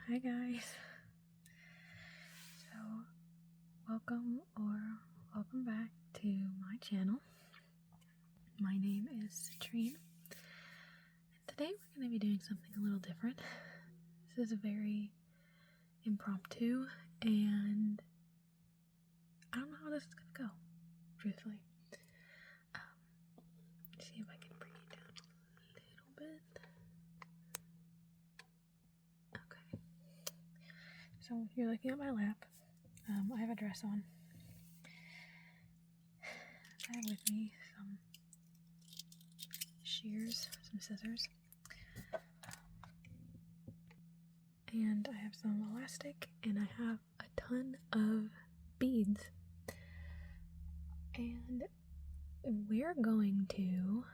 Hi guys. So, welcome back to my channel. My name is Citrine, and today we're going to be doing something a little different. This is very impromptu, and I don't know how this is going to go, truthfully. See if I can bring it down a little bit. Okay. So, you're looking at my lap. I have a dress on. I have with me some shears, some scissors, and I have some elastic, and I have a ton of beads, and we're going to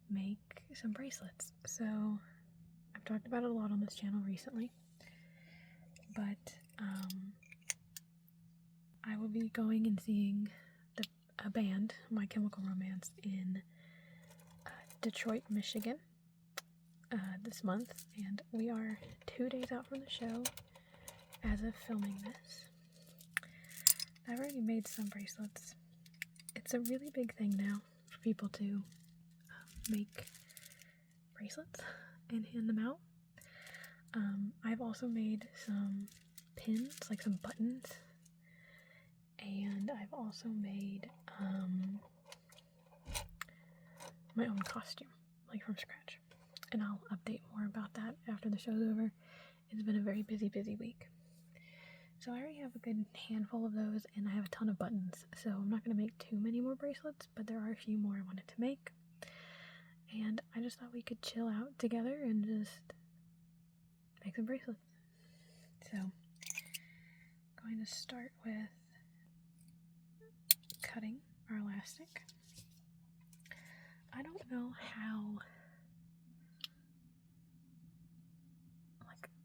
make some bracelets. So I've talked about it a lot on this channel recently, but I will be going and seeing a band, My Chemical Romance, in Detroit, Michigan this month, and we are 2 days out from the show as of filming this. I've already made some bracelets. It's a really big thing now for people to make bracelets and hand them out. I've also made some pins, like some buttons, and I've also made my own costume, like from scratch. And I'll update more about that after the show's over. It's been a very busy week. So I already have a good handful of those, and I have a ton of buttons. So I'm not going to make too many more bracelets, but there are a few more I wanted to make. And I just thought we could chill out together and just make some bracelets. So I'm going to start with cutting our elastic. I don't know how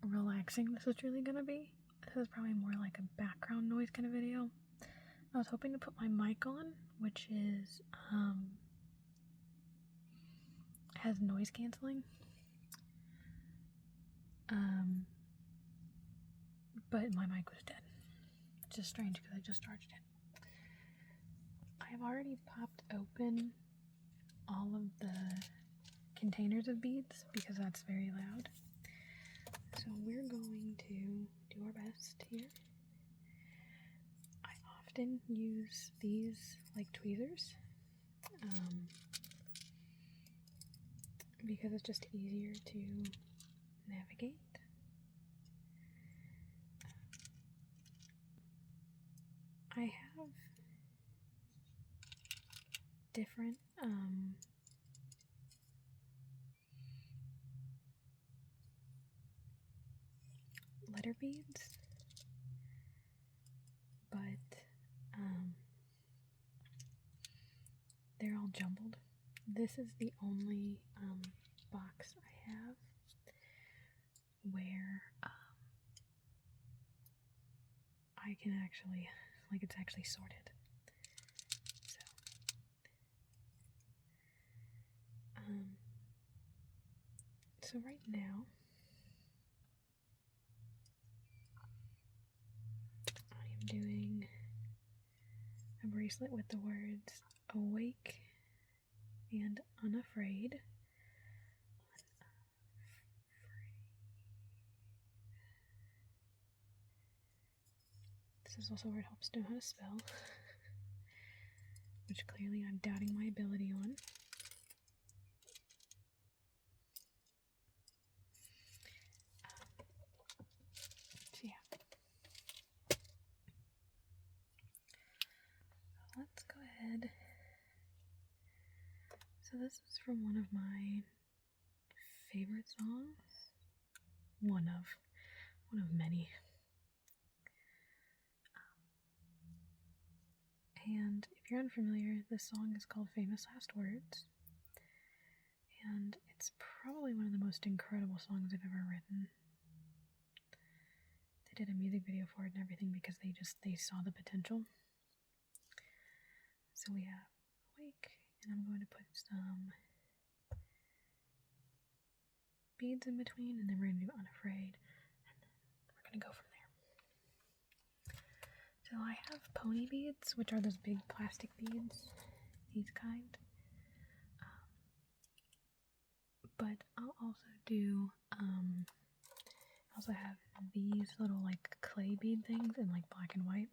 relaxing this is really gonna be. This is probably more like a background noise kind of video. I was hoping to put my mic on, which is has noise canceling. But my mic was dead. It's just strange because I just charged it. I have already popped open all of the containers of beads because that's very loud. So we're going to do our best here. I often use these like tweezers because it's just easier to navigate. I have different letter beads, but they're all jumbled. This is the only box I have where I can actually, like, it's actually sorted. So right now I am doing a bracelet with the words awake and unafraid. This is also where it helps know how to spell, which clearly I'm doubting my ability on. So yeah. Let's go ahead. So this is from one of my favorite songs. One of many. And if you're unfamiliar, this song is called Famous Last Words. And it's probably one of the most incredible songs I've ever written. They did a music video for it and everything because they saw the potential. So we have awake, and I'm going to put some beads in between, and then we're going to do unafraid, and we're going to go from there. So I have pony beads, which are those big plastic beads, these kind. But I'll also do, I also have these little like clay bead things in like black and white.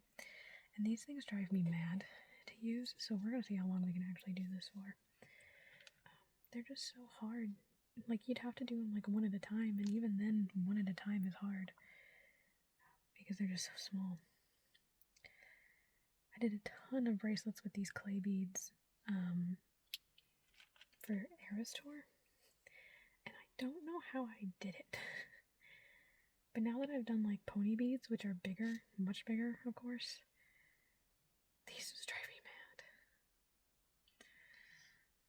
And these things drive me mad to use, so we're going to see how long we can actually do this for. They're just so hard. Like, you'd have to do them like one at a time, and even then, one at a time is hard. Because they're just so small. I did a ton of bracelets with these clay beads for Eras Tour. And I don't know how I did it. But now that I've done like pony beads, which are bigger, much bigger, of course, these just drive me mad.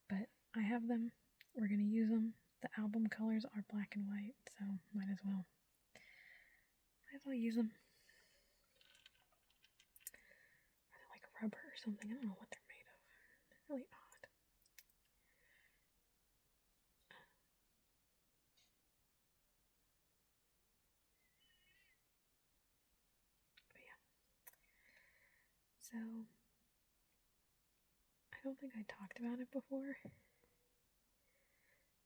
But I have them. We're going to use them. The album colors are black and white, so might as well. Use them. Are they like rubber or something? I don't know what they're made of. They're really odd. But yeah. So, I don't think I talked about it before,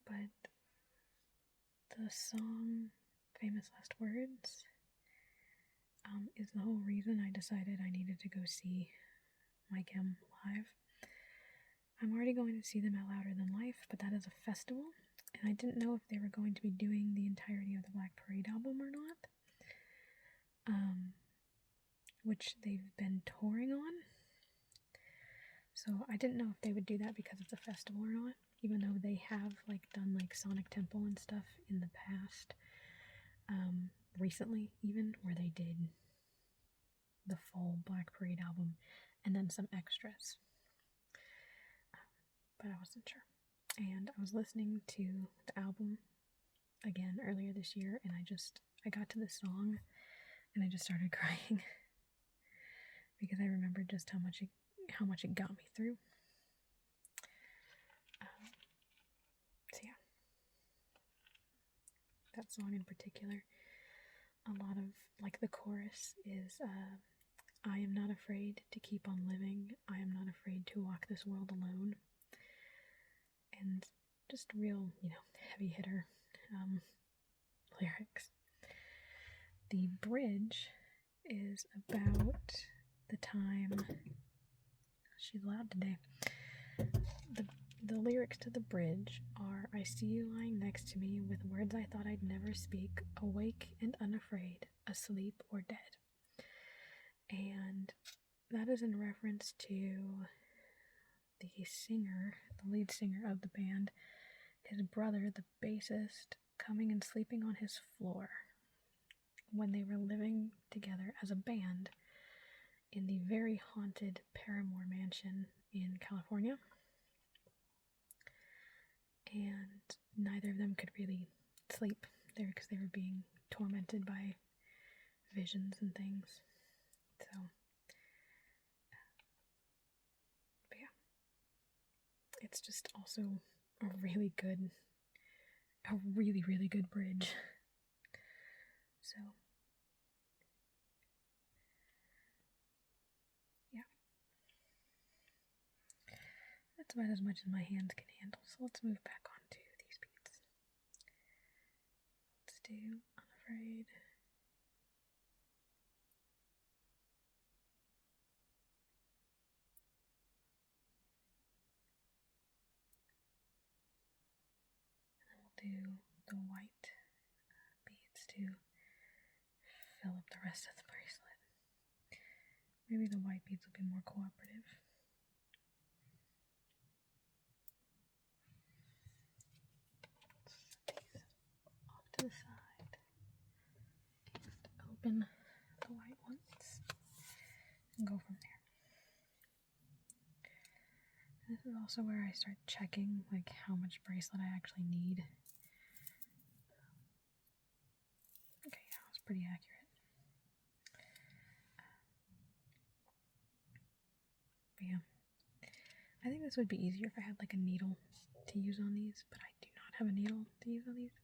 but the song Famous Last Words is the whole reason I decided I needed to go see My Chem live. I'm already going to see them at Louder Than Life, but that is a festival, and I didn't know if they were going to be doing the entirety of the Black Parade album or not, which they've been touring on. So I didn't know if they would do that because it's a festival or not, even though they have like done like Sonic Temple and stuff in the past, recently even, where they did the full Black Parade album and then some extras. But I wasn't sure. And I was listening to the album again earlier this year, and I got to this song and I just started crying because I remembered just how much it got me through. So yeah, that song in particular, a lot of like the chorus is I am not afraid to keep on living, I am not afraid to walk this world alone, and just real, heavy hitter lyrics. The bridge is about the time, she's loud today. The lyrics to the bridge are, I see you lying next to me with words I thought I'd never speak, awake and unafraid, asleep or dead. And that is in reference to the lead singer of the band, his brother, the bassist, coming and sleeping on his floor when they were living together as a band in the very haunted Paramore mansion in California. And neither of them could really sleep there because they were being tormented by visions and things. So, but yeah, it's just also a really, really good bridge. So, yeah, that's about as much as my hands can handle. So let's move back on to these beads. Let's do Unafraid. And then we'll do the white beads to fill up the rest of the bracelet. Maybe the white beads will be more cooperative. Off to the side. Open the white ones and go from there. This is also where I start checking like how much bracelet I actually need. Okay, yeah, that was pretty accurate. But yeah, I think this would be easier if I had like a needle to use on these, but I do not have a needle to use on these.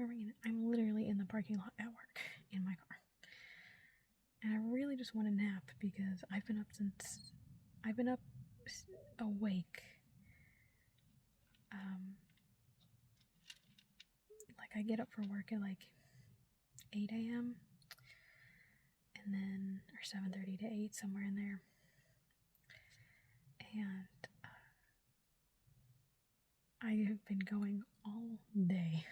I'm literally in the parking lot at work in my car. And I really just want to nap because I've been up awake. Like I get up for work at like 8 a.m. and then, or 7:30 to 8, somewhere in there. And I have been going all day,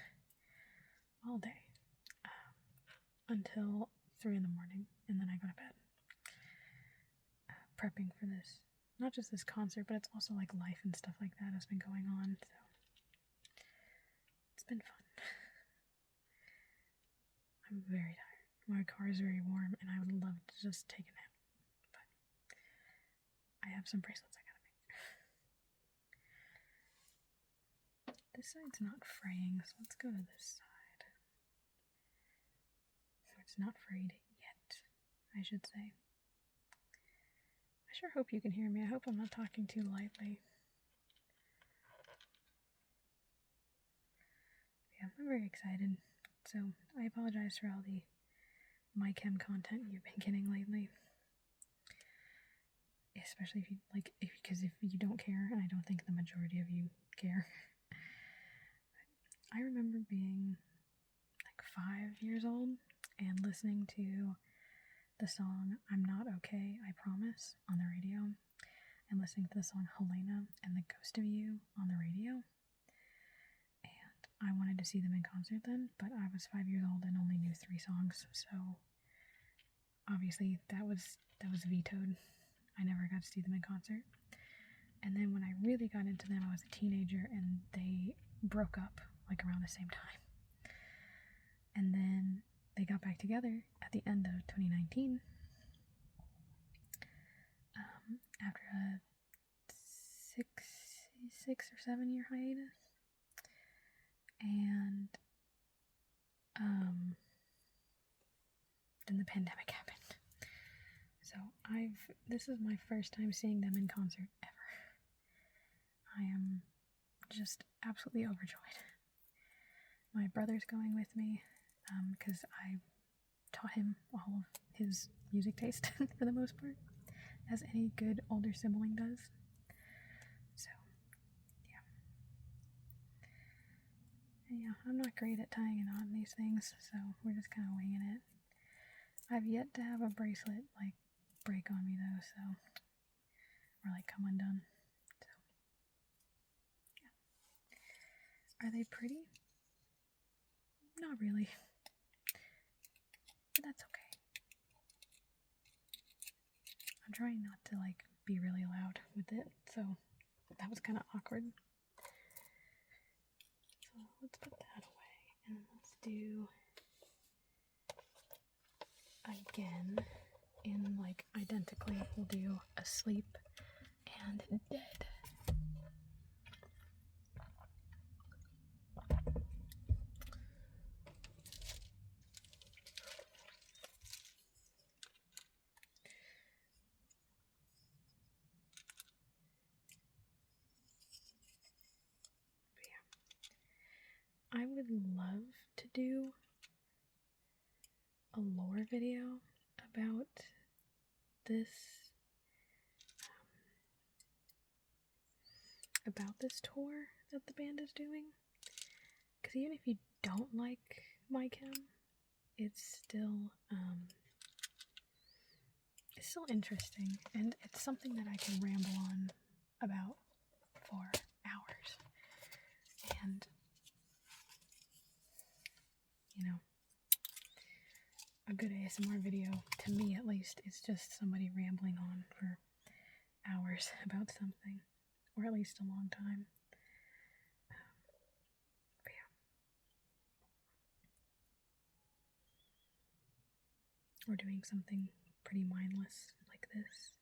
until 3 in the morning, and then I go to bed, prepping for this. Not just this concert, but it's also like life and stuff like that has been going on, so it's been fun. I'm very tired. My car is very warm, and I would love to just take a nap, but I have some bracelets I gotta make. This side's not fraying, so let's go to this side. It's not frayed yet, I should say. I sure hope you can hear me. I hope I'm not talking too lightly. Yeah, I'm very excited. So I apologize for all the MyChem content you've been getting lately. Especially if you because if you don't care, and I don't think the majority of you care. I remember being like 5 years old and listening to the song I'm Not Okay, I Promise on the radio, and listening to the song Helena and The Ghost of You on the radio. And I wanted to see them in concert then, but I was 5 years old and only knew 3 songs, so obviously that was vetoed. I never got to see them in concert. And then when I really got into them, I was a teenager, and they broke up like around the same time. And then they got back together at the end of 2019, after a 6 or 7 year hiatus. And then the pandemic happened. So this is my first time seeing them in concert ever. I am just absolutely overjoyed. My brother's going with me, because I taught him all of his music taste for the most part, as any good older sibling does. So, yeah. And yeah, I'm not great at tying a knot in these things, so we're just kind of winging it. I've yet to have a bracelet, like, break on me though, so, or like come undone, so, yeah. Are they pretty? Not really, but that's okay. I'm trying not to like be really loud with it, so that was kind of awkward. So let's put that away, and let's do again in like identically. We'll do Asleep and Dead. I would love to do a lore video about this tour that the band is doing, because even if you don't like MyChem, it's still interesting, and it's something that I can ramble on about for hours. And you know, a good ASMR video, to me at least, is just somebody rambling on for hours about something, or at least a long time. But yeah. Or doing something pretty mindless like this.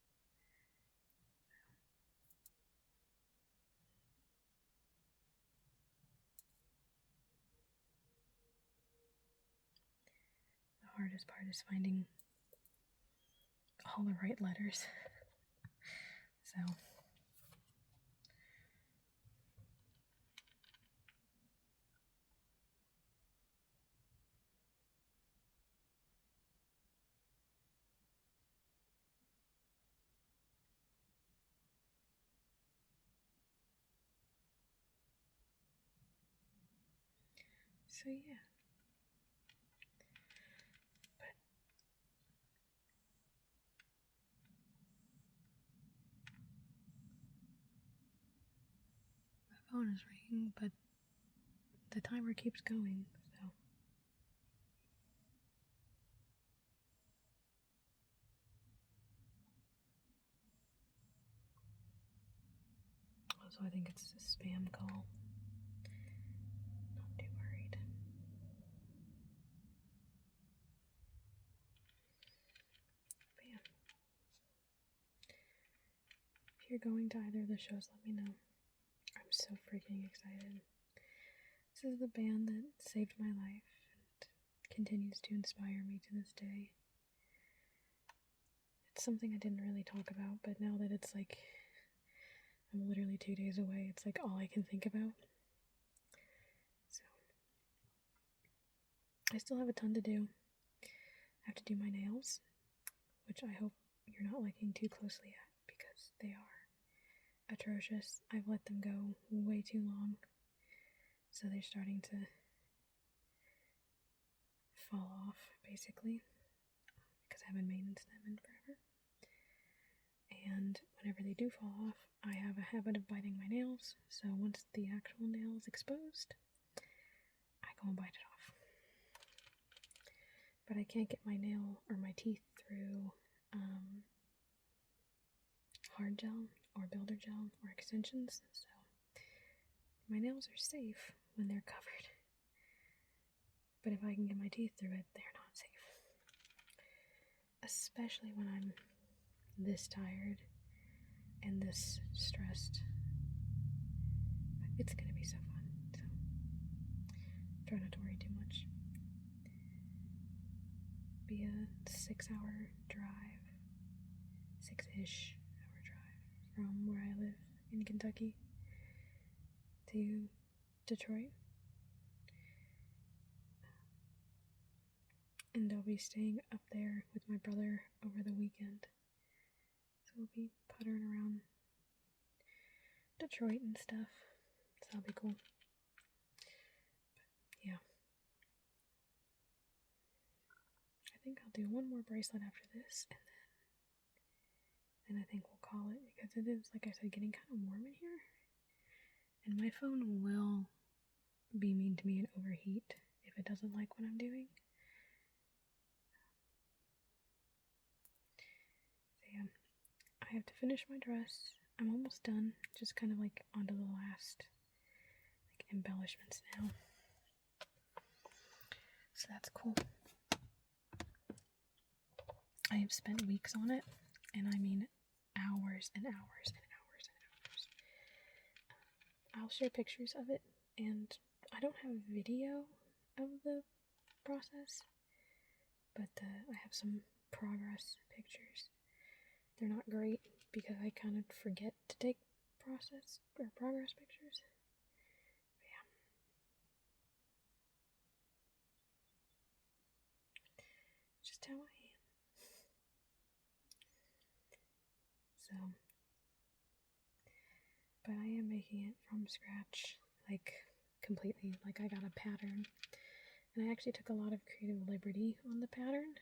The hardest part is finding all the right letters. So So yeah. My phone is ringing, but the timer keeps going, so. Also, I think it's a spam call. Not too worried. Bam. If you're going to either of the shows, let me know. I'm so freaking excited. This is the band that saved my life and continues to inspire me to this day. It's something I didn't really talk about, but now that it's like I'm literally 2 days away, it's like all I can think about. So I still have a ton to do. I have to do my nails, which I hope you're not looking too closely at because they are atrocious. I've let them go way too long, so they're starting to fall off, basically, because I haven't maintenance them in forever. And whenever they do fall off, I have a habit of biting my nails, so once the actual nail is exposed, I go and bite it off. But I can't get my nail or my teeth through hard gel or builder gel or extensions, so my nails are safe when they're covered. But if I can get my teeth through it, they're not safe. Especially when I'm this tired and this stressed. It's gonna be so fun, so try not to worry too much. Be a 6-hour drive, 6-ish hour drive from where I live in Kentucky to Detroit. And I'll be staying up there with my brother over the weekend. So we'll be puttering around Detroit and stuff. So that'll be cool. But yeah. I think I'll do one more bracelet after this, and then I think we'll call it, because it is, like I said, getting kind of warm in here. And my phone will be mean to me and overheat if it doesn't like what I'm doing. So yeah, I have to finish my dress. I'm almost done, just kind of like onto the last like embellishments now. So that's cool. I have spent weeks on it, and I mean hours and hours and hours and hours. I'll share pictures of it, and I don't have video of the process, but I have some progress pictures. They're not great because I kind of forget to take process or progress pictures. But yeah. Just how I am. So, but I am making it from scratch, like completely. Like I got a pattern, and I actually took a lot of creative liberty on the pattern,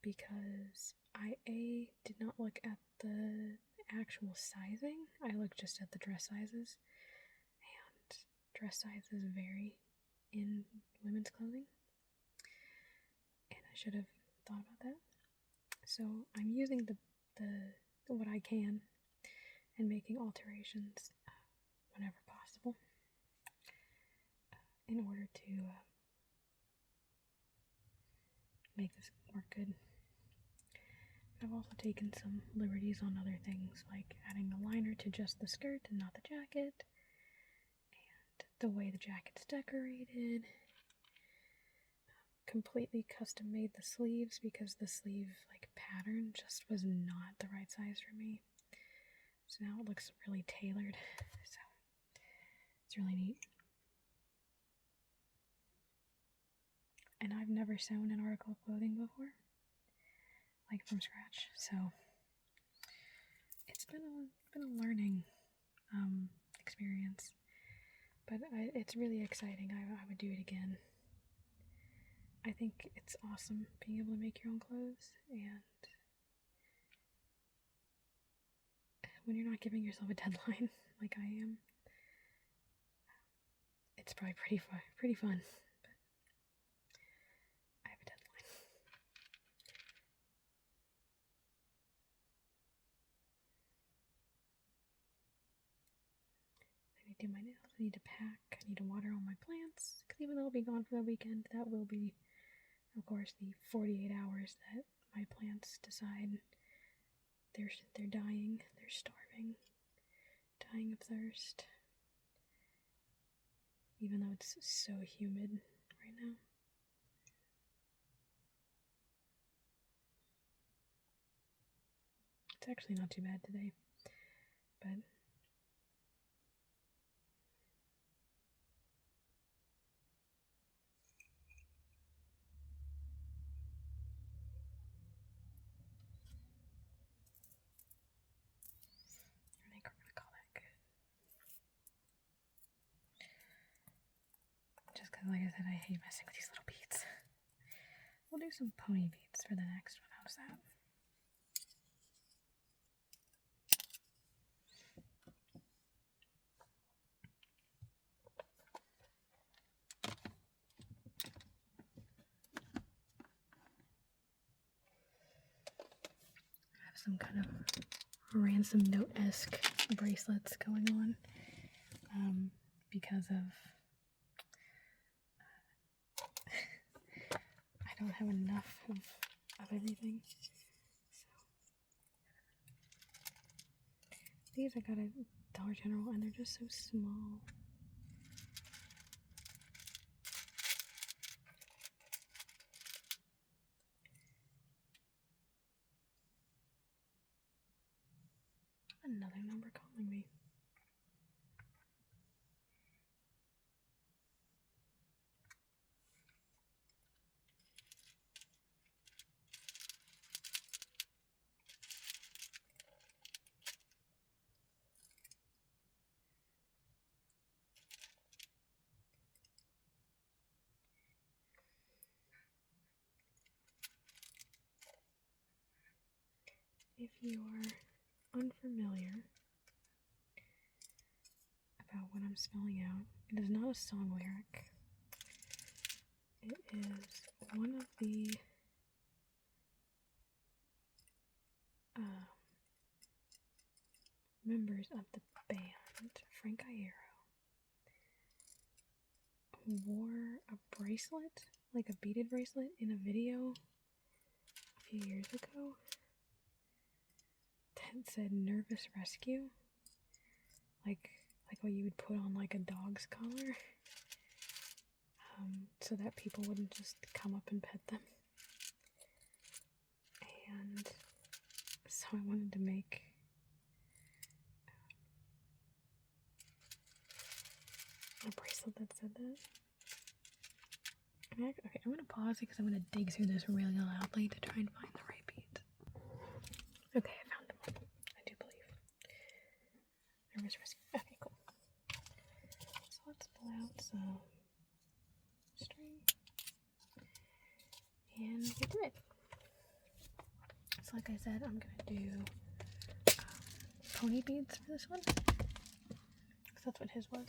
because I did not look at the actual sizing. I looked just at the dress sizes, and dress sizes vary in women's clothing, and I should have thought about that. So I'm using the what I can and making alterations whenever possible in order to make this work good. I've also taken some liberties on other things, like adding the liner to just the skirt and not the jacket, and the way the jacket's decorated. Completely custom made the sleeves because the sleeve like pattern just was not the right size for me. So now it looks really tailored. So it's really neat. And I've never sewn an article of clothing before, like from scratch. So it's been a learning experience. But it's really exciting. I would do it again. I think it's awesome being able to make your own clothes, and when you're not giving yourself a deadline like I am, it's probably pretty fun. But I have a deadline. I need to do my nails. I need to pack. I need to water all my plants, because even though I'll be gone for the weekend, that will be, of course, the 48 hours that my plants decide they're dying, they're starving, dying of thirst. Even though it's so humid right now. It's actually not too bad today, but I think we're gonna call that good. Just because, like I said, I hate messing with these little beads. We'll do some pony beads for the next one. How's that? I have some kind of ransom note-esque bracelets going on because of I don't have enough of everything. So these I got at Dollar General, and they're just so small. Another number calling me. If you are unfamiliar about what I'm spelling out, it is not a song lyric. It is one of the members of the band, Frank Iero, wore a bracelet, like a beaded bracelet, in a video a few years ago that said "Nervous Rescue," like what you would put on like a dog's collar, so that people wouldn't just come up and pet them. And so I wanted to make a bracelet that said that. Okay, I'm gonna pause because I'm gonna dig through this really loudly to try and find the right beads. Okay, I found them. I do believe. Nervous Rescue. Okay, cool. So let's pull out some string and get to it. So like I said, I'm gonna do pony beads for this one, because that's what his was.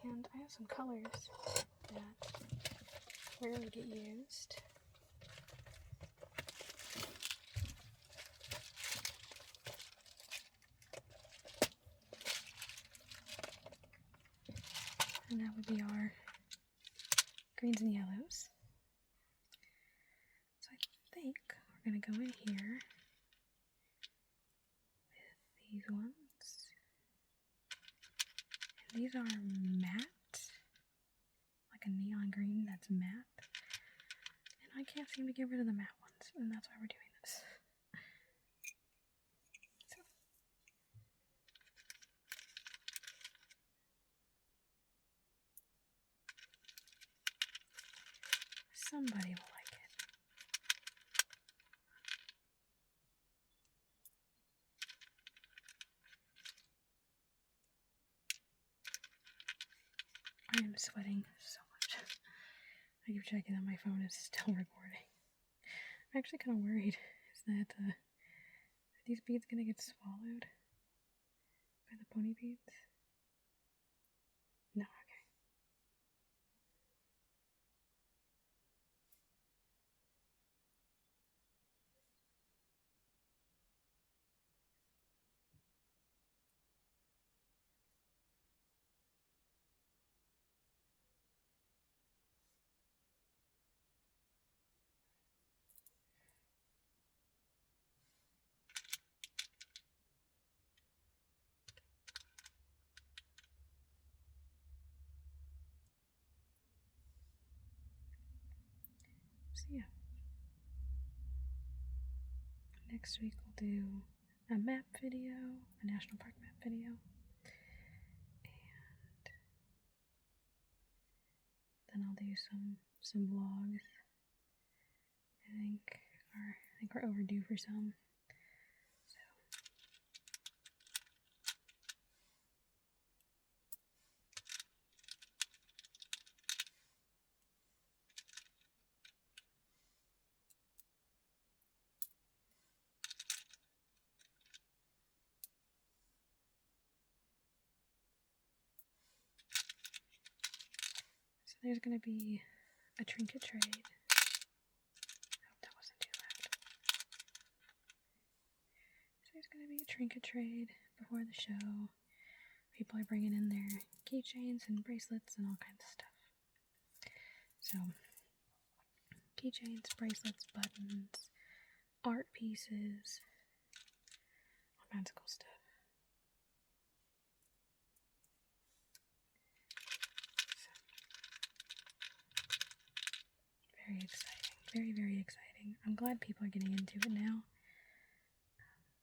And I have some colors that rarely get used. And that would be our greens and yellows. So I think we're going to go in here with these ones. And these are matte, like a neon green that's matte. And I can't seem to get rid of the matte ones, and that's why we're doing this. Somebody will like it. I am sweating so much. I keep checking that my phone is still recording. I'm actually kind of worried. Is that are these beads gonna get swallowed by the pony beads? No, okay. So yeah. Next week we'll do a map video, a national park map video. And then I'll do some vlogs. I think we're overdue for some. So there's gonna be a trinket trade. I hope that wasn't too loud. So there's gonna be a trinket trade before the show. People are bringing in their keychains and bracelets and all kinds of stuff. So, keychains, bracelets, buttons, art pieces, all kinds of cool stuff. So, very exciting. Very, very exciting. I'm glad people are getting into it now.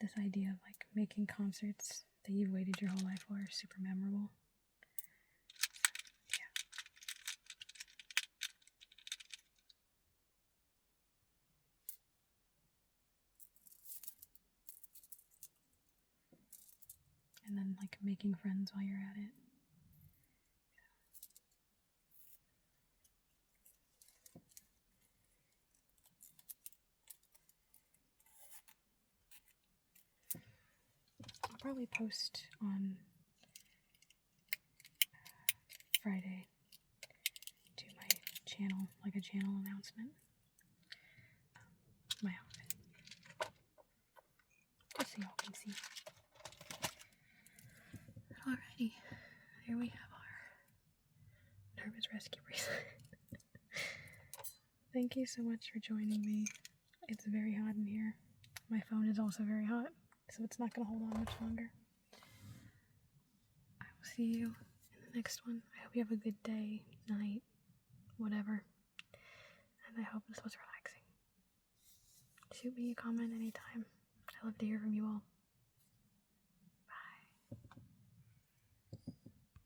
This idea of like making concerts that you've waited your whole life for is super memorable. Yeah. And then like making friends while you're at it. I'll probably post on Friday to my channel, like a channel announcement. My outfit. Just so y'all can see. Alrighty, there we have our nervous rescue bracelet. Thank you so much for joining me. It's very hot in here. My phone is also very hot, so it's not going to hold on much longer. I will see you in the next one. I hope you have a good day, night, whatever. And I hope this was relaxing. Shoot me a comment anytime. I love to hear from you all.